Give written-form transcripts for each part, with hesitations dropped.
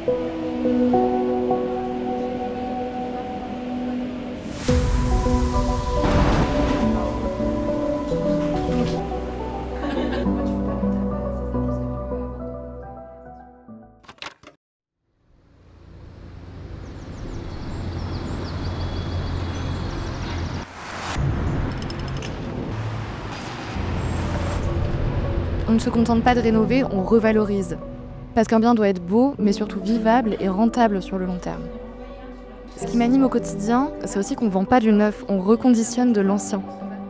On ne se contente pas de rénover, on revalorise. Parce qu'un bien doit être beau, mais surtout vivable et rentable sur le long terme. Ce qui m'anime au quotidien, c'est aussi qu'on ne vend pas du neuf, on reconditionne de l'ancien.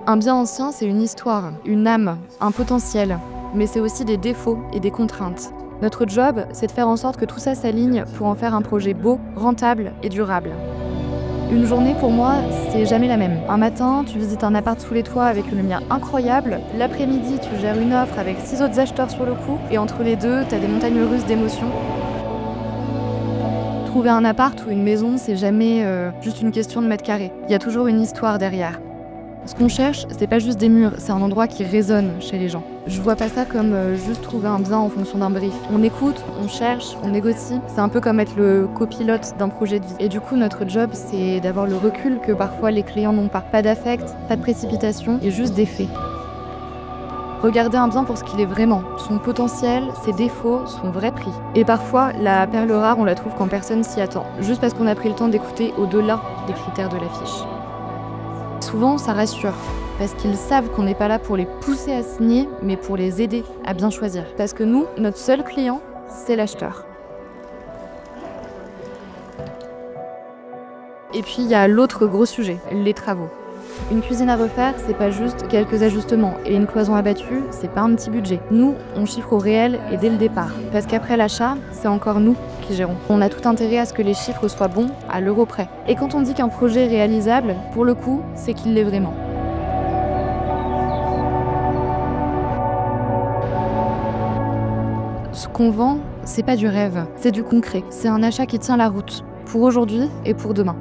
Un bien ancien, c'est une histoire, une âme, un potentiel, mais c'est aussi des défauts et des contraintes. Notre job, c'est de faire en sorte que tout ça s'aligne pour en faire un projet beau, rentable et durable. Une journée, pour moi, c'est jamais la même. Un matin, tu visites un appart sous les toits avec une lumière incroyable. L'après-midi, tu gères une offre avec 6 autres acheteurs sur le coup. Et entre les deux, t'as des montagnes russes d'émotions. Trouver un appart ou une maison, c'est jamais juste une question de mètres carrés. Il y a toujours une histoire derrière. Ce qu'on cherche, c'est pas juste des murs, c'est un endroit qui résonne chez les gens. Je vois pas ça comme juste trouver un bien en fonction d'un brief. On écoute, on cherche, on négocie. C'est un peu comme être le copilote d'un projet de vie. Et du coup, notre job, c'est d'avoir le recul que parfois les clients n'ont pas. Pas d'affect, pas de précipitation, et juste des faits. Regarder un bien pour ce qu'il est vraiment, son potentiel, ses défauts, son vrai prix. Et parfois, la perle rare, on la trouve quand personne s'y attend, juste parce qu'on a pris le temps d'écouter au-delà des critères de l'affiche. Souvent, ça rassure, parce qu'ils savent qu'on n'est pas là pour les pousser à signer, mais pour les aider à bien choisir. Parce que nous, notre seul client, c'est l'acheteur. Et puis, il y a l'autre gros sujet, les travaux. Une cuisine à refaire, c'est pas juste quelques ajustements, et une cloison abattue, c'est pas un petit budget. Nous, on chiffre au réel et dès le départ, parce qu'après l'achat, c'est encore nous qui gérons. On a tout intérêt à ce que les chiffres soient bons à l'euro près. Et quand on dit qu'un projet est réalisable, pour le coup, c'est qu'il l'est vraiment. Ce qu'on vend, c'est pas du rêve, c'est du concret. C'est un achat qui tient la route, pour aujourd'hui et pour demain.